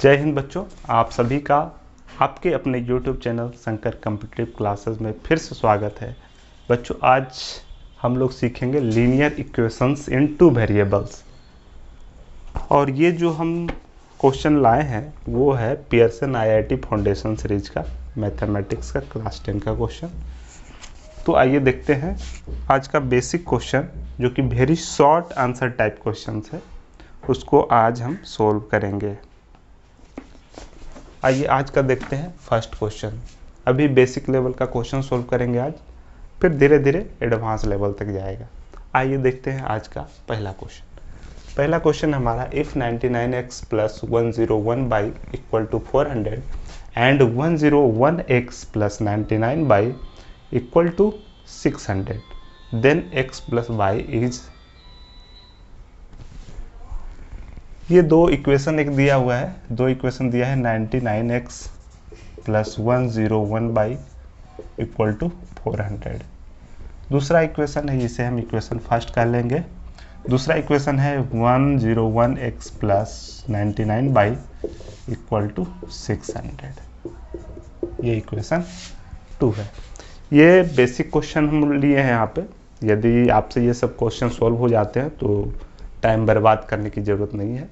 जय हिंद बच्चों, आप सभी का आपके अपने YouTube channel Shankar competitive classes में फिर से स्वागत है। बच्चों, आज हम लोग सीखेंगे लीनियर इक्वेशंस इन टू वेरिएबल्स। और ये जो हम क्वेश्चन लाए हैं वो है पियर्सन IIT फाउंडेशन सीरीज का मैथमेटिक्स का क्लास 10 का क्वेश्चन। तो आइए देखते हैं आज का बेसिक क्वेश्चन, जो कि very short answer type question है, उसको आज हम सोल्व करेंगे। आइए आज का देखते हैं फर्स्ट क्वेश्चन। अभी बेसिक लेवल का क्वेश्चन सोल्व करेंगे आज, फिर धीरे धीरे एडवांस लेवल तक जाएगा। आइए देखते हैं आज का पहला क्वेश्चन। पहला क्वेश्चन हमारा, if 99x plus 101 y equal to 400 and 101x plus 99 y equal to 600 then x plus y is. ये दो इक्वेशन एक दिया हुआ है, दो इक्वेशन दिया है 99x plus 101 y equal to 400। दूसरा इक्वेशन है, इसे हम इक्वेशन फर्स्ट कर लेंगे। दूसरा इक्वेशन है 101x plus 99 y equal to 600। ये इक्वेशन 2 है। ये बेसिक क्वेश्चन हम लिए हैं यहाँ पे। यदि आपसे ये सब क्वेश्चन सॉल्व हो जाते हैं तो टाइम बर्बाद करने की ज़रूरत नहीं है,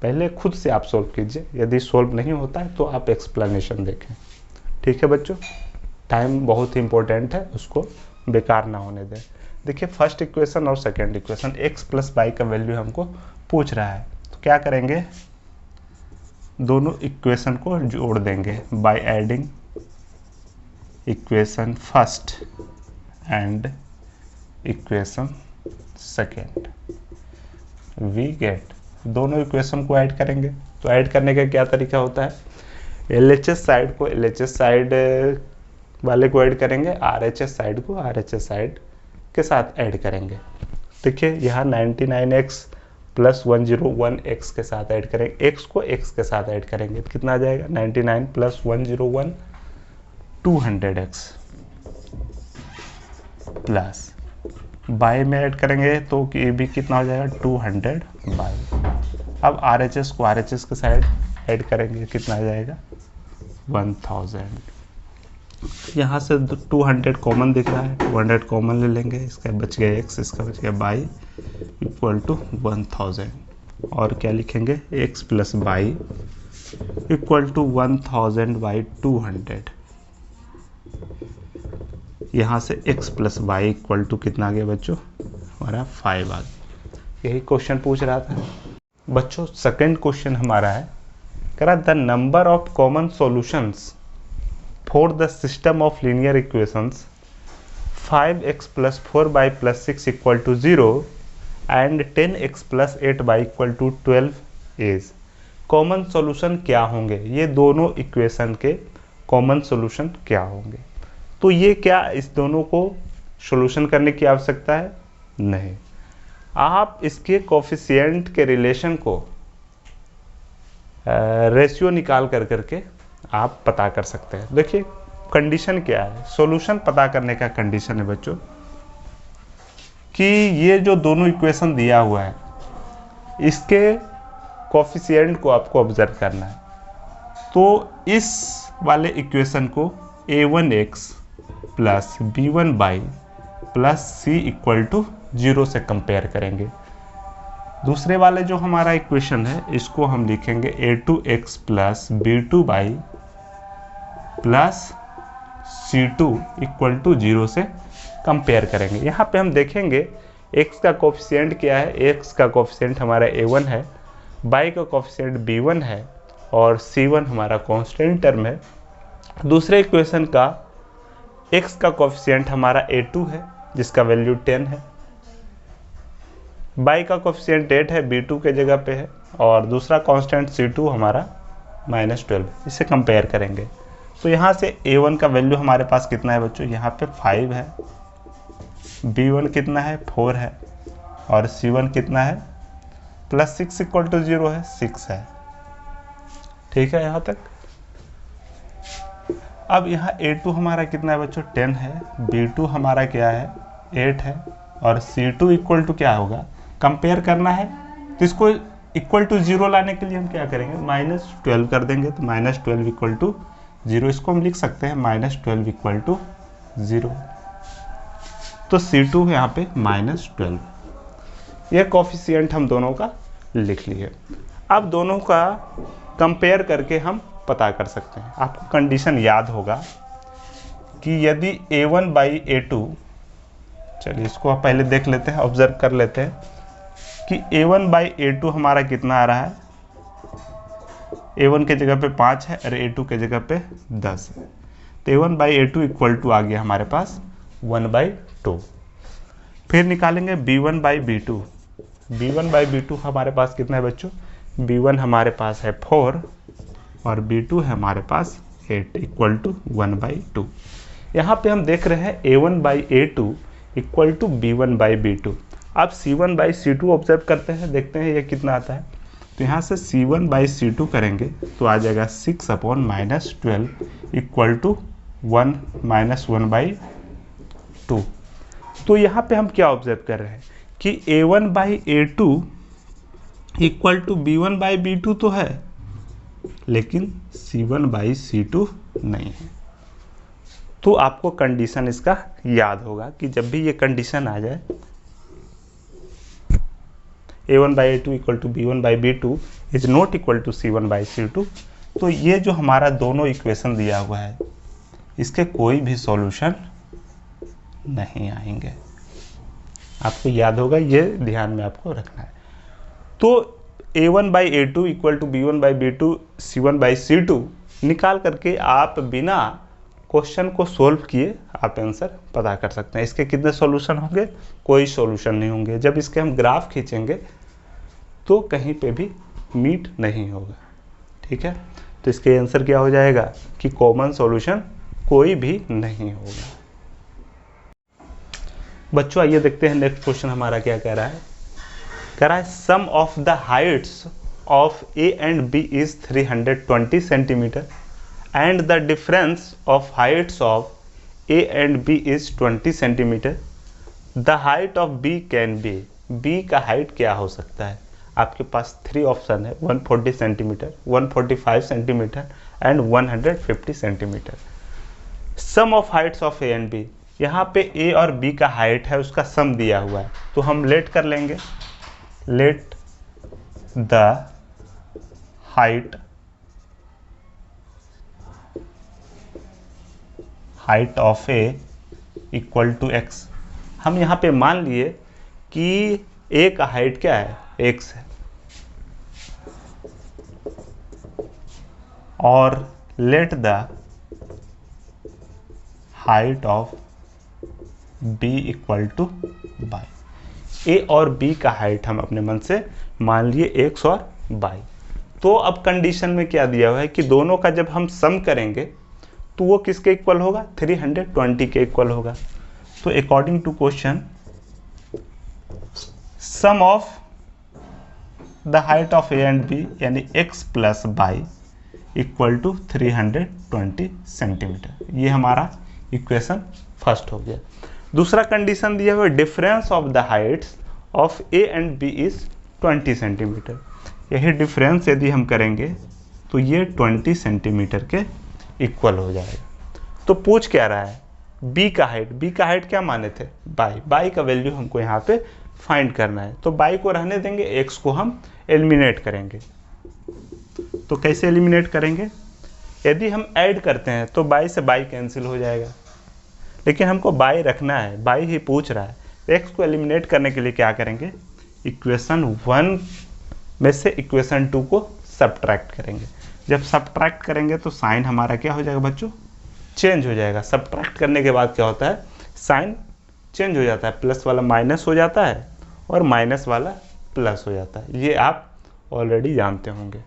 पहले खुद से आप सॉल्व कीजिए। यदि सॉल्व नहीं होता है तो आप एक्सप्लेनेशन देखें। ठीक है बच्चों, टाइम बहुत ही इंपॉर्टेंट है, उसको बेकार ना होने दें। देखिए फर्स्ट इक्वेशन और second equation, x plus y का वैल्यू हमको पूछ रहा है, तो क्या करेंगे, दोनों इक्वेशन को जोड़ देंगे by adding equation first and equation second. We get, दोनों इक्वेशन को ऐड करेंगे। तो ऐड करने का क्या तरीका होता है, LHS साइड को LHS साइड वाले को ऐड करेंगे, RHS साइड को RHS साइड के साथ ऐड करेंगे। देखिए यहाँ 99x प्लस 101x के साथ ऐड करेंगे, x को x के साथ ऐड करेंगे, कितना आ जाएगा 99 प्लस 101 200x प्लस बाई में ऐड करेंगे तो ये भी कितना हो जाएगा 200 बाई। अब RHS को RHS के साइड ऐड करेंगे, कितना आ जाएगा 1000। यहाँ से 200 कॉमन दिख रहा है, 200 कॉमन ले लेंगे, इसका बच गया x, इसका बच गया बाई इक्वल टू 1000। और क्या लिखेंगे, x plus y equal to 1000 by 200। यहाँ से x plus y equal to कितना आ गया बच्चों, हमारा 5 आ गया। यही क्वेश्चन पूछ रहा था बच्चों। सेकंड क्वेश्चन हमारा है, कह रहा the number of common solutions for the system of linear equations 5x plus 4 y plus 6 equal to 0 and 10x plus 8 y equal to 12 is. Common solution क्या होंगे, ये दोनों इक्वेशन के कॉमन सॉल्यूशन क्या होंगे। तो ये क्या इस दोनों को सॉल्यूशन करने की आवश्यकता है, नहीं। आप इसके कोफिशिएंट के रिलेशन को रेशियो निकाल कर करके आप पता कर सकते हैं। देखिए कंडीशन क्या है, सॉल्यूशन पता करने का कंडीशन है बच्चों कि ये जो दोनों इक्वेशन दिया हुआ है इसके कोफिशिएंट को आपको ऑब्जर्व करना है। तो इस वाले इक्वेशन को a1x plus b1 y plus c equal to 0 से कंपेयर करेंगे। दूसरे वाले जो हमारा इक्वेशन है इसको हम लिखेंगे a2x plus b2 y plus c2 equal to 0 से कंपेयर करेंगे। यहाँ पे हम देखेंगे x का कोफिशिएंट क्या है, x का कोफिशिएंट हमारा a1 है, y का कोफिशिएंट b1 है और c1 हमारा कांस्टेंट टर्म है। दूसरे इक्वेशन का x का कोफिशिएंट हमारा a2 है जिसका वैल्यू 10 है, y का कोफिशिएंट 8 है, b2 के जगह पे है, और दूसरा कांस्टेंट c2 हमारा -12। इसे कंपेयर करेंगे तो यहाँ से a1 का वैल्यू हमारे पास कितना है बच्चों, यहाँ पे 5 है, b1 कितना है 4 है, और c1 कितना है प्लस 6 इक्वल टू 0 है, 6 है। ठीक है यहाँ तक। अब यहाँ a2 हमारा कितना है बच्चों 10 है, b2 हमारा क्या है 8 है, और c2 इक्वल टू क्या होगा, कंपेयर करना है तो इसको इक्वल टू 0 लाने के लिए हम क्या करेंगे, -12 कर देंगे, तो -12 इक्वल टू 0, इसको हम लिख सकते हैं -12 इक्वल टू 0। तो C2 यहाँ पे -12, यह कोफिशिएंट हम दोनों का लिख लिए। अब दोनों का कंपेयर करके हम पता कर सकते हैं। आपको कंडीशन याद होगा कि यदि A1/A2, चलिए इसको आप पहले देख लेते हैं, ऑब्जर्व कर लेते हैं कि A1/A2 हमारा कितना आ रहा है, A1 के जगह पे 5 है और A2 के जगह पे 10 है, तो A1/A2 इक्वल टू आ गया हमारे पास 1/2। फिर निकालेंगे B1/B2, B1/B2 हमारे पास कितना है बच्चों, B1 हमारे पास है 4 और B2 है हमारे पास 8 इक्वल टू 1/2। यहाँ पे हम देख रहे हैं A1/A2 इक्वल टू B1/B2। अब C1/C2 ऑब्जर्व करते हैं, देखते हैं ये कितना आता है। तो यहाँ से C1/C2 करेंगे तो आ जाएगा 6/-12 इक्वल टू 1 - 1/2। तो यहाँ पे हम क्या ऑब्जर्व कर रहे हैं कि A1/A2 इक्वल टू B1/B2 तो है, लेकिन C1/C2 नहीं है। तो आपको कंडीशन इसका याद होगा कि जब भी ये कंडीशन आ जाए A1/A2 equal to B1/B2 is not equal to C1/C2, तो ये जो हमारा दोनों इक्वेशन दिया हुआ है इसके कोई भी सॉल्यूशन नहीं आएंगे। आपको याद होगा, ये ध्यान में आपको रखना है। तो A1/A2 equal to B1/B2 C1/C2 निकाल करके आप बिना क्वेश्चन को सोल्व किए आप आंसर पता कर सकते हैं। इसके कितने सॉल्यूशन होंगे, कोई सॉल्यूशन नहीं होंगे। जब इसके हम ग्राफ खींचेंगे तो कहीं पे भी मीट नहीं होगा, ठीक है। तो इसके आंसर क्या हो जाएगा कि कॉमन सॉल्यूशन कोई भी नहीं होगा। बच्चों आइए देखते हैं नेक्स्ट क्वेश्चन हमारा क्या कह रहा है। कह रहा है sum of the heights of A and B is 320 centimeter and the difference of heights of A and B is 20 centimetre. The height of B can be, B का हाइट क्या हो सकता है। आपके पास 3 ऑप्शन है, 140 centimetre, 145 centimetre and 150 centimetre. Sum of heights of A and B, यहाँ पे A और B का हाइट है, उसका सम दिया हुआ है, तो हम लेट कर लेंगे, let the height of A equal to x। हम यहाँ पे मान लिए कि A का हाइट क्या है, x है, और let the height of B equal to y। A और B का हाइट हम अपने मन से मान लिए x और y। तो अब कंडीशन में क्या दिया हुआ है कि दोनों का जब हम सम करेंगे तो वो किसके इक्वल होगा, 320 के इक्वल होगा। तो according to question sum of the height of A and B यानी x plus y equal to 320 centimetre. ये हमारा इक्वेशन फर्स्ट हो गया। दूसरा कंडीशन दिया हुआ difference of the heights of A and B is 20 centimetre. यही डिफरेंस यदि हम करेंगे तो ये 20 सेंटीमीटर के इक्वल हो जाएगा। तो पूछ क्या रहा है, B का हाइट क्या माने थे, बाई का वैल्यू हमको यहाँ पे फाइंड करना है। तो बाई को रहने देंगे, x को हम एलिमिनेट करेंगे। तो कैसे एलिमिनेट करेंगे, यदि हम ऐड करते हैं तो बाई से बाई कैंसिल हो जाएगा, लेकिन हमको बाई रखना है, बाई ही पूछ रहा है। x को एलिमिनेट करने के लिए क्या करेंगे, इक्वेशन 1 में से इक्वेशन 2 को सब्ट्रैक्ट करेंगे। जब सब्ट्रैक्ट करेंगे तो साइन हमारा क्या हो जाएगा बच्चों, चेंज हो जाएगा। सब्ट्रैक्ट करने के बाद क्या होता है, साइन चेंज हो जाता है, प्लस वाला माइनस हो जाता है और माइनस वाला प्लस हो जाता है, ये आप ऑलरेडी जानते होंगे।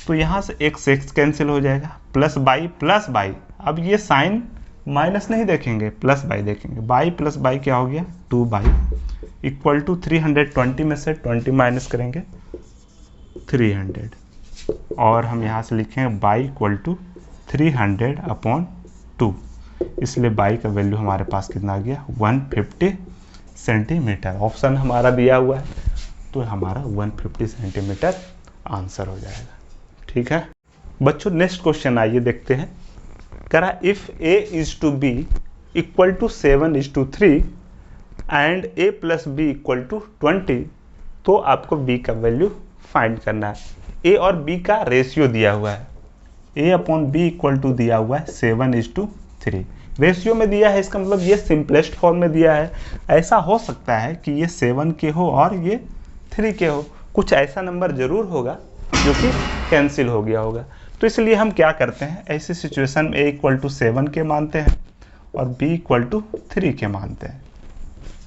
तो यहाँ से x कैंसिल हो जाएगा, प्लस बाई। अब ये साइन माइनस नहीं देखेंगे, प्लस बाई देखेंगे। बाई प्लस बाई क्या हो गया, 2 बाई इक्वल टू 320 में से 20 माइनस करेंगे 300, और हम यहाँ से लिखेंगे बाई इक्वल टू 300/2, इसलिए बाई का वैल्यू हमारे पास कितना आ गया, 150 सेंटीमीटर। ऑप्शन हमारा दिया हुआ है तो हमारा 150 सेंटीमीटर आंसर हो जाएगा। ठीक है बच्चों, नेक्स्ट क्वेश्चन आइए देखते हैं। करा if a is to B equal to 7:3 and a plus B equal to 20, तो आपको b का वैल्यू फाइंड करना है। a और b का रेशियो दिया हुआ है, a upon b equal to दिया हुआ है 7:3, रेशियो में दिया है, इसका मतलब ये सिंपलेस्ट फॉर्म में दिया है। ऐसा हो सकता है कि ये 7 के हो और ये 3 के हो, कुछ ऐसा नंबर जरूर होगा जो कि कैंसिल हो गया होगा। तो इसलिए हम क्या करते हैं, ऐसी सिचुएशन में a इक्वल टू 7 के मानते हैं और b इक्वल टू 3 के मानते हैं।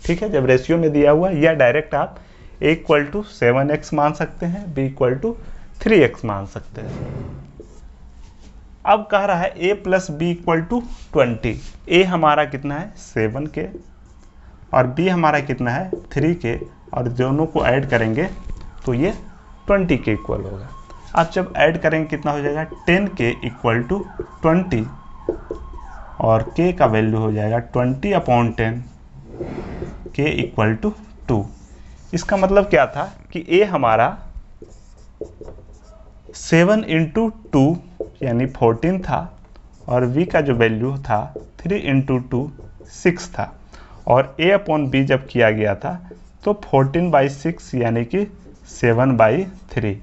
ठीक है, जब रेशियो में दिया हुआ, या डायरेक्ट आप a इक्वल टू 7x मान सकते हैं, b इक्वल टू 3x मान सकते हैं। अब कह रहा है a plus B equal to 20, a हमारा कितना है 7 के और b हमारा कितना है 3 के, और दोनों को ऐड करेंगे तो ये 20 के इक्वल होगा। अब जब ऐड करेंगे कितना हो जाएगा 10 के इक्वल टू 20, और k का वैल्यू हो जाएगा 20/10, k इक्वल टू 2। इसका मतलब क्या था कि a हमारा 7 × 2 यानी 14 था, और v का जो वैल्यू था 3 × 2 6 था, और a/b जब किया गया था तो 14/6 यानी कि 7/3,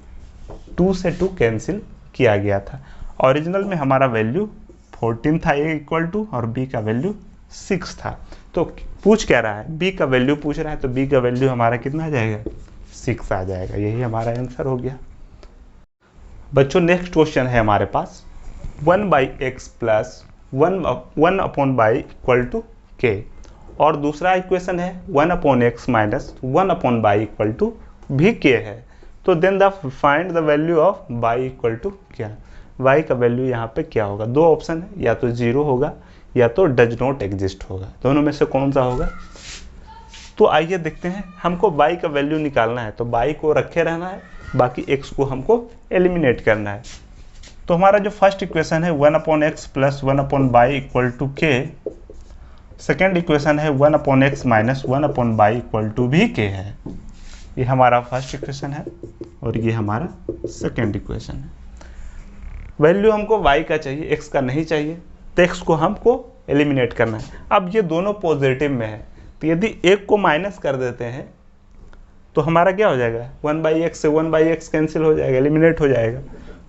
2 से 2 कैंसिल किया गया था। ओरिजिनल में हमारा वैल्यू 14 था a इक्वल टू, और b का वैल्यू 6 था। तो पूछ क्या रहा है, b का वैल्यू पूछ रहा है, तो b का वैल्यू हमारा कितना आ जाएगा 6 आ जाएगा। यही हमारा आंसर हो गया। बच्चों नेक्स्ट क्वेश्चन है हमारे पास 1/x plus 1/y equal to k, और दूसरा इक्वेशन है 1/x minus 1/y equal to भी k है। तो then the find the value of y equal to क्या, y का वैल्यू यहाँ पे क्या होगा। दो ऑप्शन है, या तो 0 होगा या तो डज नॉट एग्जिस्ट होगा, दोनों में से कौन सा होगा। तो आइए देखते हैं, हमको y का वैल्यू निकालना है, तो y को रखे रहना है, बाकी x को हमको एलिमिनेट करना है। तो हमारा जो फर्स्ट इक्वेशन है 1/x plus 1/y equal to k, second equation है 1/x minus 1/y equal to भी k है। ये हमारा फर्स्ट इक्वेशन है और ये हमारा सेकेंड इक्वेशन है। वैल्यू हमको y का चाहिए, x का नहीं चाहिए, तो x को हमको एलिमिनेट करना है। अब ये दोनों पॉजिटिव में है, तो यदि एक को माइनस कर देते हैं तो हमारा क्या हो जाएगा 1/x से 1/x कैंसिल हो जाएगा, एलिमिनेट हो जाएगा।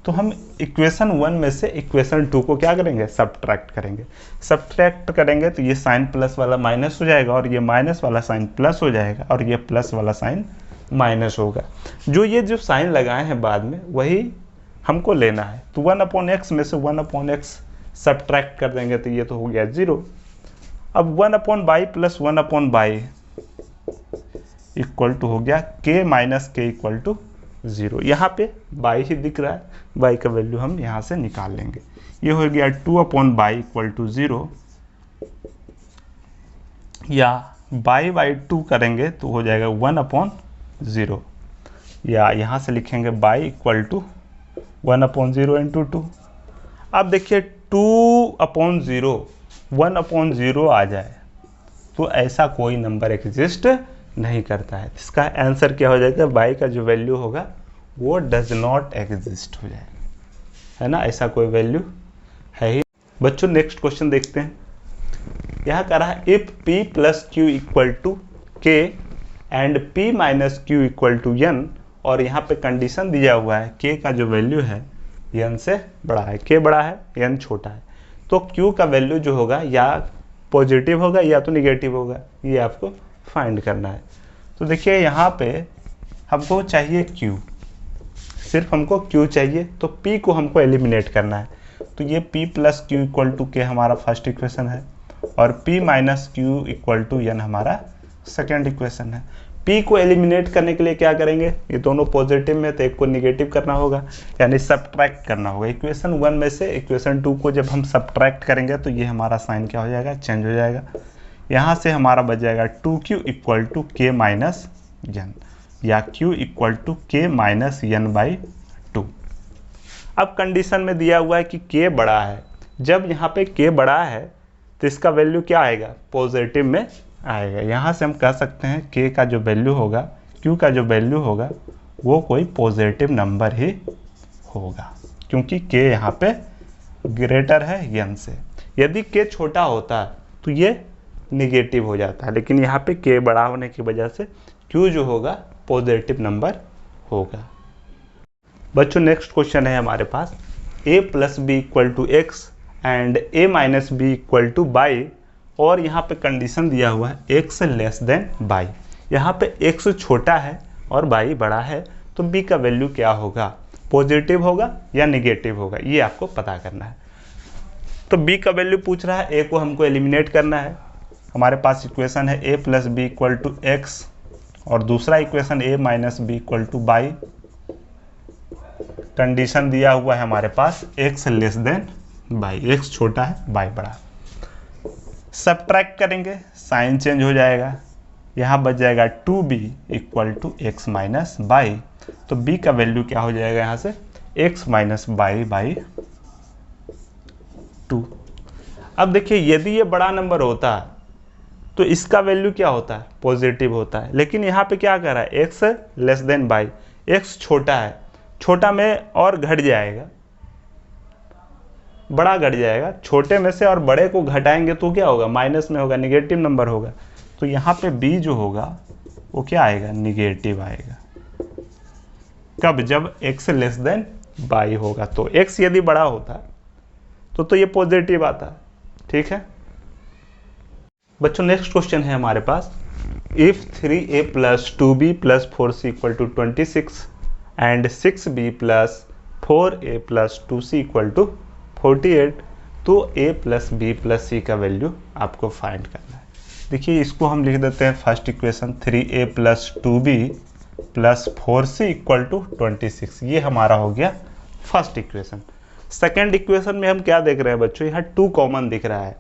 तो हम इक्वेशन 1 में से इक्वेशन 2 को क्या करेंगे सब्ट्रैक्ट करेंगे। सब्ट्रैक्ट करेंगे तो ये साइन प्लस वाला माइनस हो जाएगा, और ये माइनस वाला साइन प्लस हो जाएगा, और ये प्लस वाला साइन माइनस होगा। जो साइन लगाए हैं बाद में वही हमको लेना है। तो 1/x में से 1/x सब्ट्रैक्ट कर देंगे तो ये तो हो गया 0। अब 1/y plus 1/y equal to हो गया k minus k equal to 0। यहाँ पे y ही दिख रहा है, y का वैल्यू हम यहाँ से निकाल लेंगे। ये हो गया 2/y इक्वल टू 0, या y/2 करेंगे तो हो जाएगा 1/0, या यहाँ से लिखेंगे y इक्वल टू 1/0 × 2। अब देखिए 2/0 1/0 आ जाए तो ऐसा कोई नंबर एग्जिस्ट नहीं करता है। इसका आंसर क्या हो जाएगा, y का जो वैल्यू होगा वो डज नॉट एग्जिस्ट हो जाएगा, है ना, ऐसा कोई वैल्यू है ही। बच्चों नेक्स्ट क्वेश्चन देखते हैं। यहाँ कह रहा है if p plus q equal to k and p minus q equal to n, और यहाँ पे कंडीशन दिया हुआ है k का जो वैल्यू है n से बड़ा है, k बड़ा है n छोटा है, तो q का वैल्यू जो होगा या पॉजिटिव होगा या तो निगेटिव होगा, ये आपको फाइंड करना है। तो देखिए यहाँ पे हमको चाहिए q, सिर्फ हमको q चाहिए, तो p को हमको एलिमिनेट करना है। तो ये p plus q equal to k हमारा फर्स्ट इक्वेशन है, और p minus q equal to n हमारा सेकेंड इक्वेशन है। p को एलिमिनेट करने के लिए क्या करेंगे, ये दोनों पॉजिटिव में तो एक को निगेटिव करना होगा, यानी सब्ट्रैक्ट करना होगा। इक्वेशन 1 में से इक्वेशन 2 को जब हम सब्ट्रैक्ट करेंगे तो ये हमारा साइन क्या हो जाएगा, चेंज हो जाएगा। यहाँ से हमारा बच जाएगा 2q equal to k minus n, या q equal to k minus n/2। अब कंडीशन में दिया हुआ है कि k बड़ा है, जब यहाँ पे k बड़ा है तो इसका वैल्यू क्या आएगा, पॉजिटिव में आएगा। यहाँ से हम कह सकते हैं k का जो वैल्यू होगा Q का जो वैल्यू होगा वो कोई पॉजिटिव नंबर ही होगा, क्योंकि K यहाँ पे ग्रेटर है n से। यदि K छोटा होता तो ये निगेटिव हो जाता है, लेकिन यहाँ पे K बड़ा होने की वजह से Q जो होगा पॉजिटिव नंबर होगा। बच्चों नेक्स्ट क्वेश्चन है हमारे पास, a plus B equal to x and a minus b equal to y, और यहाँ पे कंडीशन दिया हुआ है x लेस देन बाई। यहाँ पे x छोटा है और बाई बड़ा है, तो b का वैल्यू क्या होगा, पॉजिटिव होगा या निगेटिव होगा, ये आपको पता करना है। तो b का वैल्यू पूछ रहा है, a को हमको एलिमिनेट करना है। हमारे पास इक्वेशन है a plus B equal to x, और दूसरा equation a minus b equal to y. Condition दिया हुआ है हमारे पास x less than y, x छोटा है बाई बड़ा। सब्ट्रैक्ट करेंगे, साइन चेंज हो जाएगा, यहाँ बच जाएगा 2b equal to x minus y. तो b का वैल्यू क्या हो जाएगा यहाँ से, x माइनस बाई बाई 2। अब देखिए यदि ये बड़ा नंबर होता तो इसका वैल्यू क्या होता है, पॉजिटिव होता है, लेकिन यहाँ पे क्या कर रहा है, x less than y, x छोटा है, छोटा में और घट जाएगा, बड़ा घट जाएगा, छोटे में से और बड़े को घटाएंगे तो क्या होगा, माइनस में होगा, निगेटिव नंबर होगा। तो यहाँ पे b जो होगा वो क्या आएगा, निगेटिव आएगा। कब, जब x लेस देन बाई होगा। तो x यदि बड़ा होता तो ये पॉजिटिव आता, ठीक है बच्चों। नेक्स्ट क्वेश्चन है हमारे पास, if 3a plus 2b plus 4c equal to 26 and 6b plus 4a plus 2c equal to 48, तो a plus b plus c का वैल्यू आपको फाइंड करना है। देखिए इसको हम लिख देते हैं first equation, 3a plus 2b plus 4c equal to 26, ये हमारा हो गया फर्स्ट इक्वेशन। सेकेंड इक्वेशन में हम क्या देख रहे हैं बच्चों, यहाँ 2 कॉमन दिख रहा है,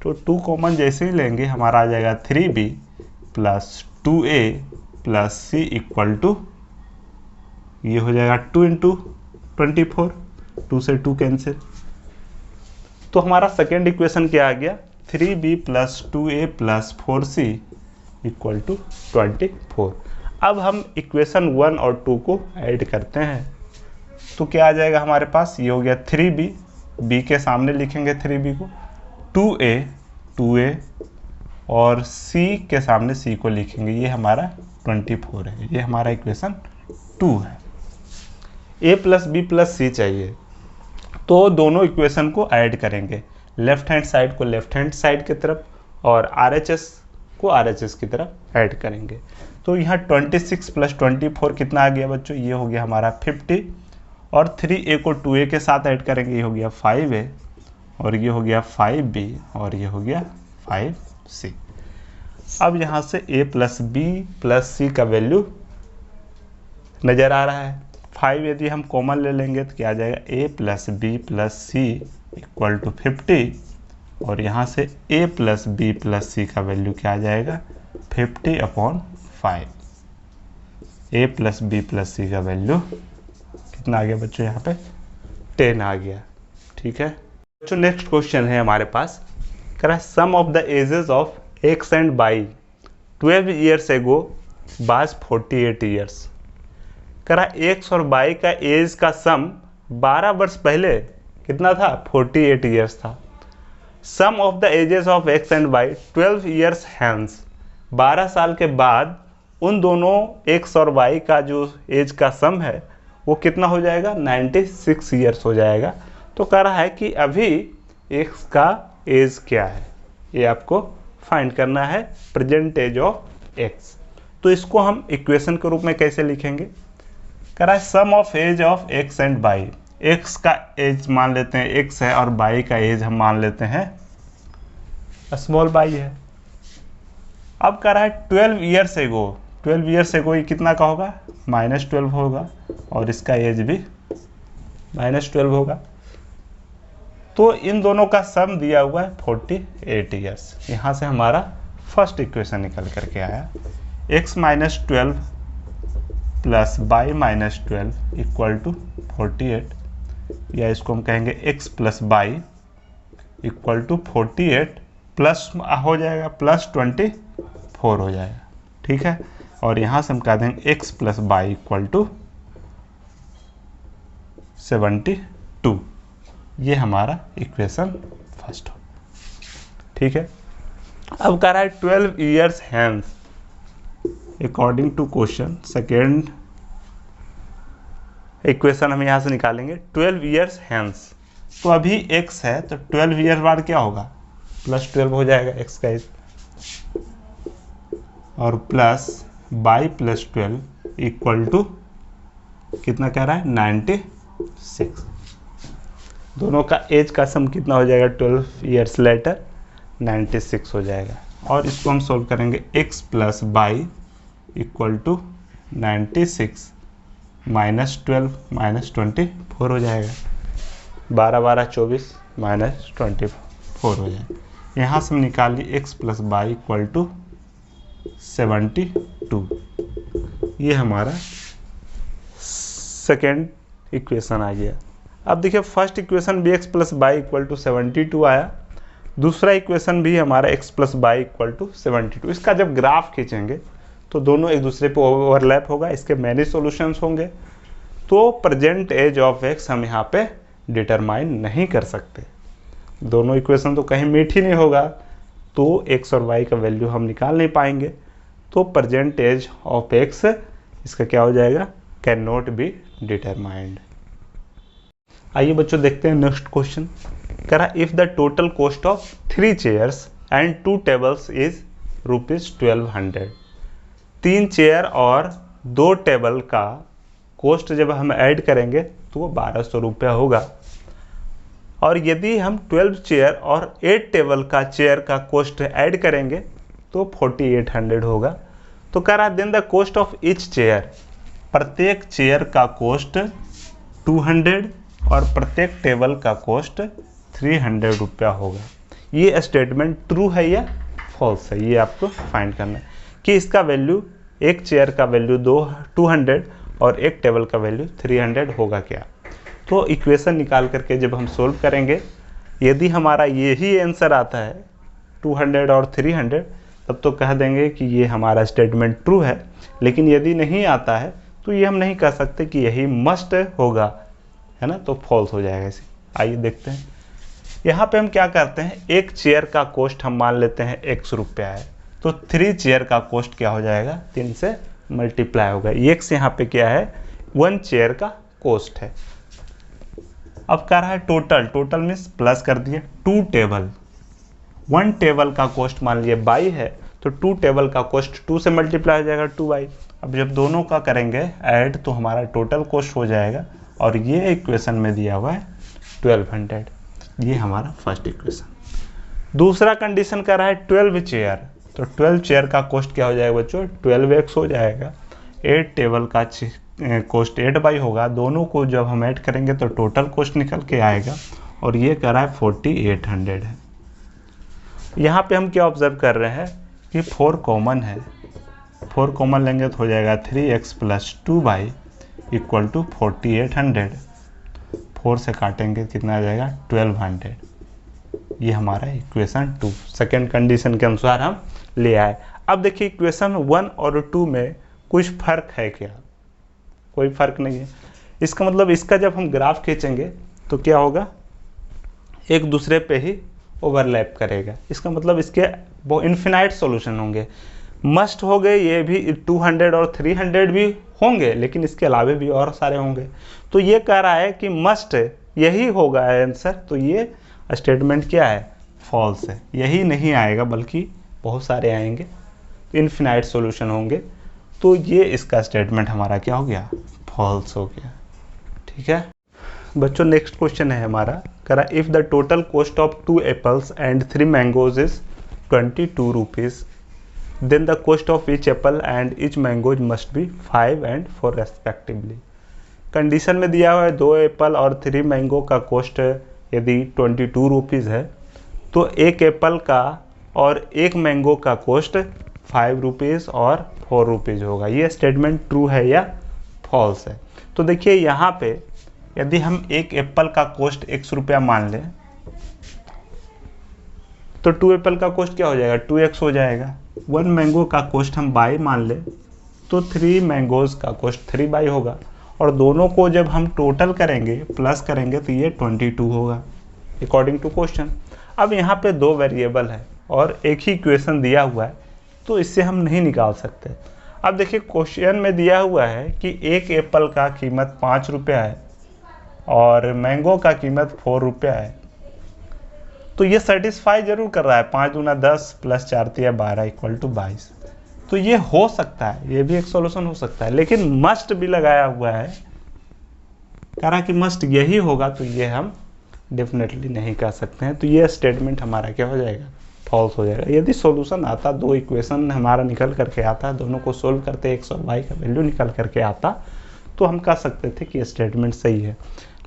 तो 2 कॉमन जैसे ही लेंगे हमारा आ जाएगा 3b plus 2a plus c equal to, ये हो जाएगा 2 इंटू 24, 2 से 2 कैंसिल। तो हमारा सेकेंड इक्वेशन क्या आ गया, 3b plus 2a plus 4c equal to 24। अब हम इक्वेशन 1 और 2 को ऐड करते हैं, तो क्या आ जाएगा हमारे पास, ये हो गया 3b, b के सामने लिखेंगे 3b को, 2a और c के सामने c को लिखेंगे, ये हमारा 24 है, ये हमारा इक्वेशन 2 है। a प्लस बी प्लस सी चाहिए, तो दोनों इक्वेशन को ऐड करेंगे, लेफ्ट हैंड साइड को लेफ्ट हैंड साइड की तरफ और RHS को RHS की तरफ ऐड करेंगे। तो यहाँ 26 प्लस 24 कितना आ गया बच्चों, ये हो गया हमारा 50, और 3a को 2a के साथ ऐड करेंगे, ये हो गया 5a, और ये हो गया 5b, और ये हो गया 5c। अब यहाँ से a plus b plus c का वैल्यू नज़र आ रहा है, 5 यदि हम कॉमन ले लेंगे तो क्या आ जाएगा, a plus b plus c equal to 50, और यहाँ से a plus b plus c का वैल्यू क्या आ जाएगा, 50/5। a plus b plus c का वैल्यू कितना आ गया बच्चों, यहाँ पे 10 आ गया, ठीक है बच्चों। नेक्स्ट क्वेश्चन है हमारे पास, कह रहा है sum of the ages of X and Y 12 years ago was 48 years. कह रहा है एक्स और बाई का एज का सम 12 वर्ष पहले कितना था, 48 ईयर्स था। Sum of the ages of X and Y 12 years hence, 12 साल के बाद उन दोनों एक्स और वाई का जो एज का सम है वो कितना हो जाएगा, 96 ईयर्स हो जाएगा। तो कह रहा है कि अभी एक्स का एज क्या है, ये आपको फाइंड करना है, प्रेजेंट एज ऑफ एक्स। तो इसको हम इक्वेशन के रूप में कैसे लिखेंगे, कह रहा है sum of age of X and Y, X का एज मान लेते हैं एक्स है और बाई का एज हम मान लेते हैं स्मॉल बाई है। अब कह रहा है 12 ईयर्स एगो, 12 ईयर्स एगो ये कितना का होगा, -12 होगा, और इसका एज भी -12 होगा। तो इन दोनों का सम दिया हुआ है 48 ईयर्स। यहाँ से हमारा फर्स्ट इक्वेशन निकल करके आया, x -12 plus y -12 equal to 48, या इसको हम कहेंगे x plus y equal to 48 plus हो जाएगा प्लस 24 हो जाएगा, ठीक है। और यहाँ से हम कह देंगे x plus y equal to 72। ये हमारा इक्वेशन फर्स्ट हो। ठीक है, अब कह रहा है 12 years hence according to question. Second equation हम यहाँ से निकालेंगे 12 ईयर्स हैंस। तो अभी x है तो 12 ईयर बाद क्या होगा, प्लस 12 हो जाएगा x का एज, और plus y plus 12 equal to कितना कह रहा है 96। दोनों का एज का सम कितना हो जाएगा 12 ईयर्स लेटर 96 हो जाएगा। और इसको हम सोल्व करेंगे x plus y equal to 96 minus 12 minus 24 हो जाएगा। 12 12 24 माइनस 24 हो जाएगा। यहाँ से हम निकालिए x plus y equal to 72। ये हमारा सेकेंड इक्वेशन आ गया। अब देखिए फर्स्ट इक्वेशन भी x plus y equal to 72 आया, दूसरा इक्वेशन भी हमारा x plus y equal to 72। इसका जब ग्राफ खींचेंगे तो दोनों एक दूसरे पे ओवरलैप होगा, इसके मैनी सॉल्यूशंस होंगे। तो प्रेजेंट एज ऑफ x हम यहाँ पे डिटरमाइन नहीं कर सकते, दोनों इक्वेशन तो कहीं मीट ही नहीं होगा, तो x और y का वैल्यू हम निकाल नहीं पाएंगे। तो प्रेजेंट एज ऑफ x इसका क्या हो जाएगा, कैन नॉट बी डिटरमाइंड। आइए बच्चों देखते हैं नेक्स्ट क्वेश्चन। कह रहा if the total cost of 3 chairs and 2 tables is ₹1200। 3 chair और 2 टेबल का कॉस्ट जब हम ऐड करेंगे तो वो 1200 रुपया होगा। और यदि हम 12 चेयर और 8 टेबल का चेयर का कॉस्ट ऐड करेंगे तो 4800 होगा। तो कह रहा then the cost of each chair, प्रत्येक चेयर का कॉस्ट 200 और प्रत्येक टेबल का कॉस्ट 300 रुपया होगा। ये स्टेटमेंट ट्रू है या फॉल्स है, ये आपको फाइंड करना है कि इसका वैल्यू, एक चेयर का वैल्यू 200 और एक टेबल का वैल्यू 300 होगा क्या। तो इक्वेशन निकाल करके जब हम सोल्व करेंगे, यदि हमारा यही आंसर आता है 200 और 300, तब तो कह देंगे कि ये हमारा स्टेटमेंट ट्रू है। लेकिन यदि नहीं आता है तो ये हम नहीं कह सकते कि यही मस्ट होगा, है ना, तो फॉल्स हो जाएगा इसे। आइए देखते हैं, यहाँ पे हम क्या करते हैं, एक चेयर का कॉस्ट हम मान लेते हैं 100 रुपया है, तो 3 चेयर का कॉस्ट क्या हो जाएगा, 3 से मल्टीप्लाई होगा। x यहाँ पे क्या है, 1 चेयर का कॉस्ट है। अब कह रहा है टोटल, टोटल मीन्स प्लस कर दिए 2 टेबल, 1 टेबल का कॉस्ट मान लिए 22 है, तो 2 टेबल का कॉस्ट 2 से मल्टीप्लाई हो जाएगा 2/। अब जब दोनों का करेंगे ऐड तो हमारा टोटल कॉस्ट हो जाएगा, और ये इक्वेशन में दिया हुआ है 1200। ये हमारा फर्स्ट इक्वेशन। दूसरा कंडीशन कर रहा है 12 चेयर, तो 12 चेयर का कॉस्ट क्या हो जाएगा बच्चों, 12x हो जाएगा। 8 टेबल का कॉस्ट 8/, होगा। दोनों को जब हम ऐड करेंगे तो टोटल कॉस्ट निकल के आएगा, और ये कह रहा है 4800 है। यहाँ पे हम क्या ऑब्जर्व कर रहे हैं कि 4 कॉमन है, 4 कॉमन लेंगे तो हो जाएगा 3x plus 2y equal to 4800। 4 से काटेंगे कितना आ जाएगा 1200। ये हमारा इक्वेशन 2 सेकेंड कंडीशन के अनुसार हम ले आए। अब देखिए इक्वेशन 1 और 2 में कुछ फर्क है क्या, कोई फर्क नहीं है। इसका मतलब इसका जब हम ग्राफ खींचेंगे तो क्या होगा, एक दूसरे पे ही ओवरलैप करेगा। इसका मतलब इसके वो इन्फिनाइट सॉल्यूशन होंगे। मस्ट हो गए ये भी 200 और 300 भी होंगे, लेकिन इसके अलावे भी और सारे होंगे। तो ये कह रहा है कि मस्ट यही होगा आंसर, तो ये स्टेटमेंट क्या है, फॉल्स है। यही नहीं आएगा बल्कि बहुत सारे आएंगे, इन्फिनाइट सॉल्यूशन होंगे। तो ये इसका स्टेटमेंट हमारा क्या हो गया, फॉल्स हो गया। ठीक है बच्चों, नेक्स्ट क्वेश्चन है हमारा, करा if the total cost of 2 apples and 3 mangoes is 22 rupees, then the cost of each apple and each mangoes must be 5 and 4 respectively. Condition में दिया हुआ है 2 एप्पल और 3 मैंगो का कॉस्ट यदि 22 रुपीज़ है, तो एक एप्पल का और एक मैंगो का कॉस्ट 5 रुपीज़ और 4 रुपीज़ होगा। ये स्टेटमेंट ट्रू है या फॉल्स है। तो देखिए यहाँ पे यदि हम एक एप्पल का कॉस्ट 100 रुपया मान लें, तो 2 एप्पल का कॉस्ट क्या हो जाएगा, 2x हो जाएगा। 1 मैंगो का कॉस्ट हम 22 मान लें तो 3 मैंगोज़ का कॉस्ट 3 बाई होगा, और दोनों को जब हम टोटल करेंगे प्लस करेंगे तो ये 22 होगा अकॉर्डिंग टू क्वेश्चन। अब यहाँ पे 2 वेरिएबल है और एक ही इक्वेशन दिया हुआ है, तो इससे हम नहीं निकाल सकते। अब देखिए क्वेश्चन में दिया हुआ है कि एक एप्पल का कीमत 5 रुपया है और मैंगो का कीमत 4 रुपया है, तो ये सेटिस्फाई जरूर कर रहा है। 5 दूना 10 प्लस 4 तिया 12 इक्वल टू 22, तो ये हो सकता है, ये भी एक सॉल्यूशन हो सकता है, लेकिन मस्ट भी लगाया हुआ है, कह रहा कि मस्ट यही होगा, तो ये हम डेफिनेटली नहीं कर सकते हैं। तो ये स्टेटमेंट हमारा क्या हो जाएगा, फॉल्स हो जाएगा। यदि सॉल्यूशन आता, 2 इक्वेशन हमारा निकल करके आता, दोनों को सोल्व करते x और y का वैल्यू निकल करके आता, तो हम कह सकते थे कि ये स्टेटमेंट सही है,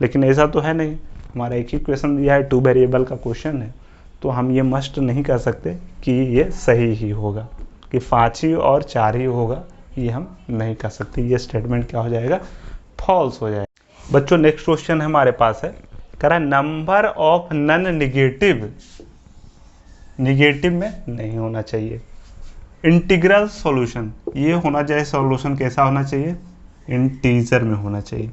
लेकिन ऐसा तो है नहीं। हमारा एक ही क्वेश्चन दिया है, 2 वेरिएबल का क्वेश्चन है, तो हम ये मस्ट नहीं कर सकते कि ये सही ही होगा, कि 5 ही और 4 ही होगा, ये हम नहीं कर सकते। ये स्टेटमेंट क्या हो जाएगा, फॉल्स हो जाएगा। बच्चों नेक्स्ट क्वेश्चन हमारे पास है, कह रहा number of none negative, negative में नहीं होना चाहिए। इंटीग्रल सॉल्यूशन, ये होना चाहिए सॉल्यूशन कैसा होना चाहिए, इंटीजर में होना चाहिए।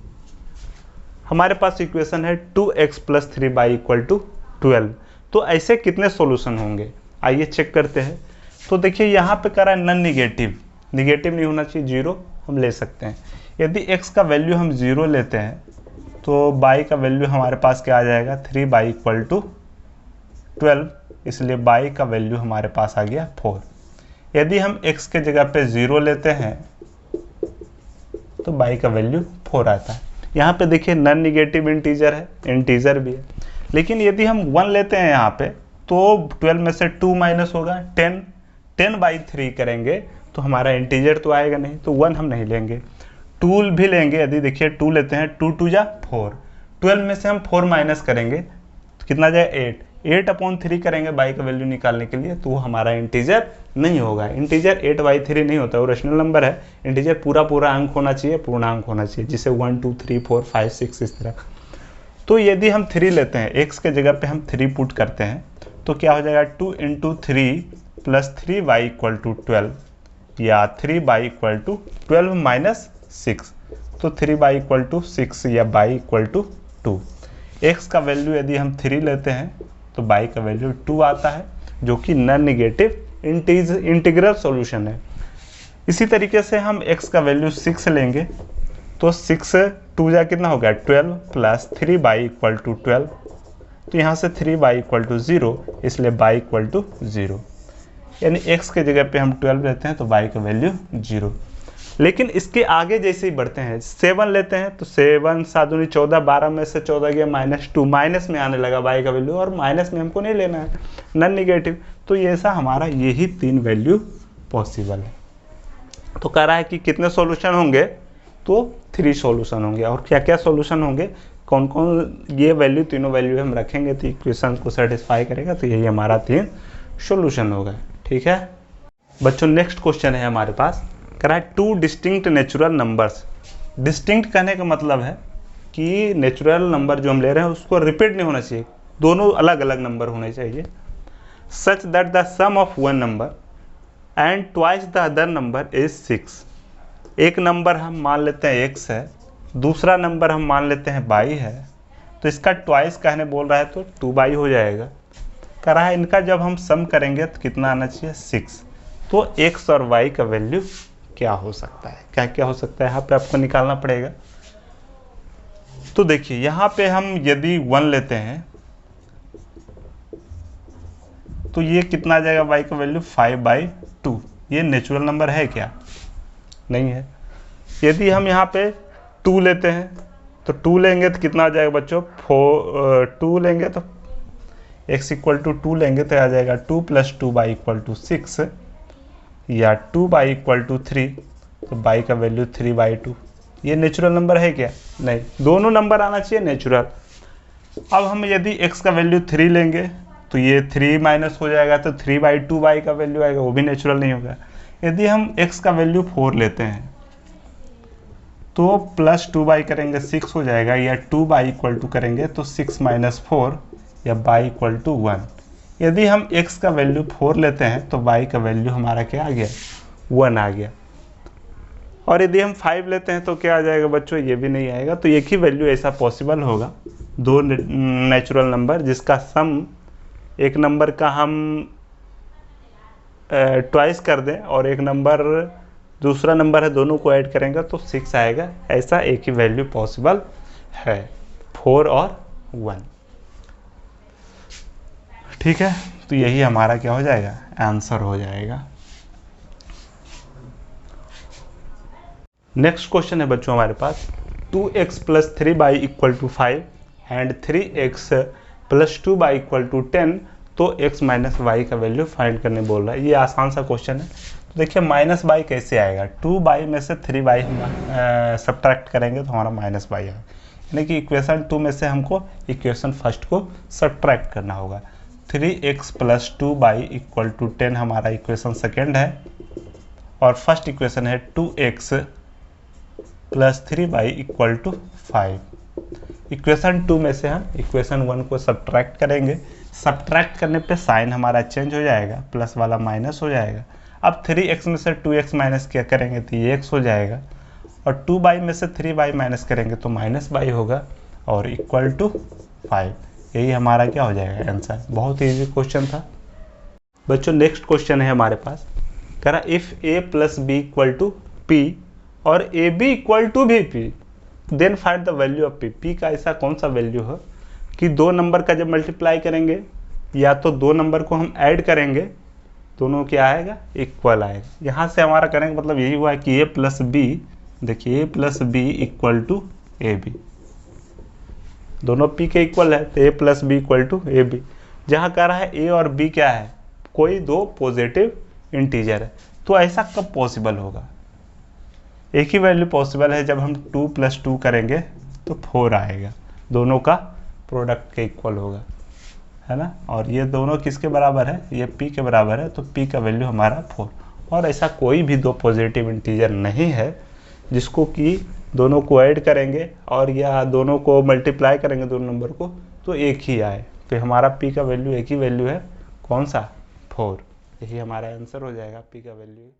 हमारे पास इक्वेशन है 2x + 3y = 12, तो ऐसे कितने सॉल्यूशन होंगे, आइए चेक करते हैं। तो देखिए यहाँ पे कह रहा है नन निगेटिव, निगेटिव नहीं होना चाहिए, 0 हम ले सकते हैं। यदि x का वैल्यू हम 0 लेते हैं तो y का वैल्यू हमारे पास क्या आ जाएगा, 3y = 12, इसलिए y का वैल्यू हमारे पास आ गया 4। यदि हम x के जगह पे 0 लेते हैं तो y का वैल्यू 4 आता है। यहाँ पे देखिए नन निगेटिव इंटीजर है, इंटीजर भी है, लेकिन यदि हम 1 लेते हैं यहाँ पे तो 12 में से 2 माइनस होगा, 10/3 करेंगे तो हमारा इंटीजर तो आएगा नहीं, तो 1 हम नहीं लेंगे। 2 भी लेंगे, यदि देखिए 2 लेते हैं, 2 2 जा 4, 12 में से हम 4 माइनस करेंगे तो कितना जाए 8, 8/3 करेंगे y का वैल्यू निकालने के लिए, तो वो हमारा इंटीजर नहीं होगा। इंटीजर 8/3 नहीं होता, वो रेशनल नंबर है। इंटीजर पूरा अंक होना चाहिए, पूर्णांक होना चाहिए, जिसे 1 2 3 4 5 6 इस तरह। तो यदि हम 3 लेते हैं, x के जगह पे हम 3 पुट करते हैं तो क्या हो जाएगा, 2 × 3 + 3y = 12, या 3y = 12 - 6, तो 3y = 6 या y = 2। x का वैल्यू यदि हम 3 लेते हैं तो y का वैल्यू 2 आता है, जो कि नॉन निगेटिव इंटीग्रल सॉल्यूशन है। इसी तरीके से हम x का वैल्यू 6 लेंगे तो 6 2 जा कितना हो गया, 12 + 3y = 12, तो यहाँ से 3y = 0, इसलिए y = 0, यानी x के जगह पे हम 12 लेते हैं तो y का वैल्यू 0। लेकिन इसके आगे जैसे ही बढ़ते हैं, 7 लेते हैं तो 7 7 दूनी 14, 12 में से 14 गया -2, माइनस में आने लगा y का वैल्यू, और माइनस में हमको नहीं लेना है, नॉन निगेटिव, तो ये ऐसा हमारा यही 3 वैल्यू पॉसिबल है। तो कह रहा है कि कितने सॉल्यूशन होंगे, तो 3 सॉल्यूशन होंगे। और क्या क्या सॉल्यूशन होंगे, कौन कौन, ये वैल्यू, तीनों वैल्यू हम रखेंगे तो इक्वेशन को सेटिस्फाई करेगा, तो यही हमारा 3 सॉल्यूशन होगा। ठीक है बच्चों, नेक्स्ट क्वेश्चन है हमारे पास, कह रहा है 2 डिस्टिंक्ट नेचुरल नंबर्स। डिस्टिंक्ट कहने का मतलब है कि नेचुरल नंबर जो हम ले रहे हैं उसको रिपीट नहीं होना चाहिए, दोनों अलग अलग नंबर होने चाहिए। Such that the sum of one number and twice the other number is 6। एक नंबर हम मान लेते हैं x है, दूसरा नंबर हम मान लेते हैं y है, तो इसका ट्वाइस कहने बोल रहा है तो 2y हो जाएगा। कह रहा है इनका जब हम सम करेंगे तो कितना आना चाहिए, 6। तो x और y का वैल्यू क्या हो सकता है, क्या क्या हो सकता है, यहाँ पे आपको निकालना पड़ेगा। तो देखिए यहाँ पे हम यदि 1 लेते हैं तो ये कितना आ जाएगा, y का वैल्यू 5/2। ये नेचुरल नंबर है क्या, नहीं है। यदि हम यहाँ पे 2 लेते हैं तो 2 लेंगे तो कितना आ जाएगा बच्चों, 2 लेंगे तो x = 2 लेंगे तो आ जाएगा 2 + 2y = 6, या 2y = 3, तो y का वैल्यू 3/2। ये नेचुरल नंबर है क्या, नहीं, दोनों नंबर आना चाहिए नेचुरल। अब हम यदि x का वैल्यू 3 लेंगे तो ये 3 माइनस हो जाएगा, तो 3/2 y का वैल्यू आएगा, वो भी नेचुरल नहीं होगा। यदि हम x का वैल्यू 4 लेते हैं तो +2y करेंगे 6 हो जाएगा, या 2y = करेंगे तो 6 - 4, या y = 1। यदि हम x का वैल्यू 4 लेते हैं तो y का वैल्यू हमारा क्या आ गया, 1 आ गया। और यदि हम 5 लेते हैं तो क्या आ जाएगा बच्चों, ये भी नहीं आएगा। तो एक ही वैल्यू ऐसा पॉसिबल होगा, दो नेचुरल नंबर जिसका सम एक नंबर का हम ट्वाइस कर दें और एक नंबर दूसरा नंबर है, दोनों को ऐड करेंगे तो 6 आएगा। ऐसा एक ही वैल्यू पॉसिबल है, 4 और 1। ठीक है, तो यही हमारा क्या हो जाएगा, आंसर हो जाएगा। नेक्स्ट क्वेश्चन है बच्चों हमारे पास 2x + 3y = 5 and 3x + 2y = 10, तो x - y का वैल्यू फाइंड करने बोल रहा है। ये आसान सा क्वेश्चन है। तो देखिए -y कैसे आएगा, 2y में से 3y हम सब्ट्रैक्ट करेंगे तो हमारा -y आएगा, यानी कि इक्वेशन 2 में से हमको इक्वेशन फर्स्ट को सब्ट्रैक्ट करना होगा। 3x + 2y = 10 हमारा इक्वेशन सेकेंड है, और फर्स्ट इक्वेशन है 2x + 3y = 5। इक्वेशन 2 में से हम इक्वेशन 1 को सब्ट्रैक्ट करेंगे। सब्ट्रैक्ट करने पे साइन हमारा चेंज हो जाएगा, प्लस वाला माइनस हो जाएगा। अब 3x में से 2x माइनस क्या करेंगे तो ये x हो जाएगा, और 2y में से 3y माइनस करेंगे तो -y होगा, और = 5। यही हमारा क्या हो जाएगा, आंसर। बहुत ईजी क्वेश्चन था बच्चों। नेक्स्ट क्वेश्चन है हमारे पास, कह रहा इफ a + b = p और ab = vp then find the value of p। p का ऐसा कौन सा वैल्यू है कि दो नंबर का जब मल्टीप्लाई करेंगे या तो दो नंबर को हम ऐड करेंगे, दोनों क्या आएगा, इक्वल आएगा। यहाँ से हमारा करेंगे मतलब यही हुआ कि a + b, देखिए a + b = ab, दोनों p के इक्वल है, तो a + b = ab। जहाँ कह रहा है a और b क्या है, कोई दो पॉजिटिव इंटीजर है। तो ऐसा कब पॉसिबल होगा, एक ही वैल्यू पॉसिबल है, जब हम 2 + 2 करेंगे तो 4 आएगा, दोनों का प्रोडक्ट के इक्वल होगा, है ना। और ये दोनों किसके बराबर है, ये p के बराबर है, तो p का वैल्यू हमारा 4। और ऐसा कोई भी दो पॉजिटिव इंटीजर नहीं है जिसको कि दोनों को ऐड करेंगे और या दोनों को मल्टीप्लाई करेंगे दोनों नंबर को तो एक ही आए। तो हमारा p का वैल्यू एक ही वैल्यू है, कौन सा, 4। यही हमारा आंसर हो जाएगा, p का वैल्यू